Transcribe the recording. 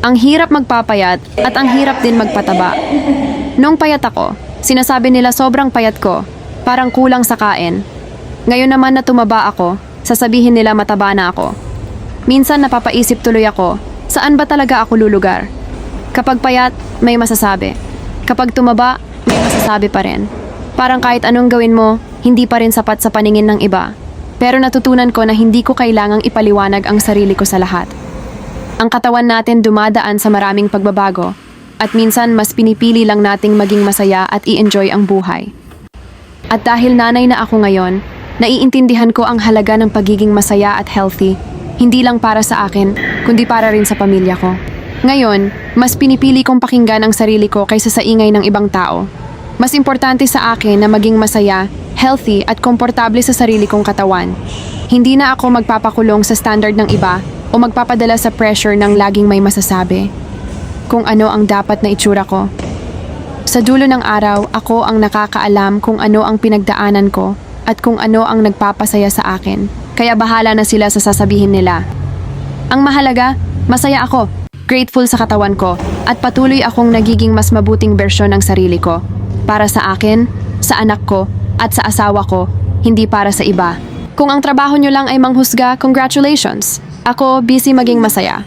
Ang hirap magpapayat at ang hirap din magpataba. Nung payat ako, sinasabi nila sobrang payat ko, parang kulang sa kain. Ngayon naman na tumaba ako, sasabihin nila mataba na ako. Minsan napapaisip tuloy ako, saan ba talaga ako lulugar? Kapag payat, may masasabi. Kapag tumaba, may masasabi pa rin. Parang kahit anong gawin mo, hindi pa rin sapat sa paningin ng iba. Pero natutunan ko na hindi ko kailangang ipaliwanag ang sarili ko sa lahat. Ang katawan natin dumadaan sa maraming pagbabago at minsan mas pinipili lang nating maging masaya at i-enjoy ang buhay. At dahil nanay na ako ngayon, naiintindihan ko ang halaga ng pagiging masaya at healthy, hindi lang para sa akin, kundi para rin sa pamilya ko. Ngayon, mas pinipili kong pakinggan ang sarili ko kaysa sa ingay ng ibang tao. Mas importante sa akin na maging masaya, healthy at komportable sa sarili kong katawan. Hindi na ako magpapakulong sa standard ng iba o magpapadala sa pressure ng laging may masasabi kung ano ang dapat na itsura ko. Sa dulo ng araw, ako ang nakakaalam kung ano ang pinagdaanan ko at kung ano ang nagpapasaya sa akin. Kaya bahala na sila sa sasabihin nila. Ang mahalaga, masaya ako, grateful sa katawan ko, at patuloy akong nagiging mas mabuting bersyon ng sarili ko. Para sa akin, sa anak ko, at sa asawa ko, hindi para sa iba. Kung ang trabaho nyo lang ay manghusga, congratulations! Ako, busy maging masaya.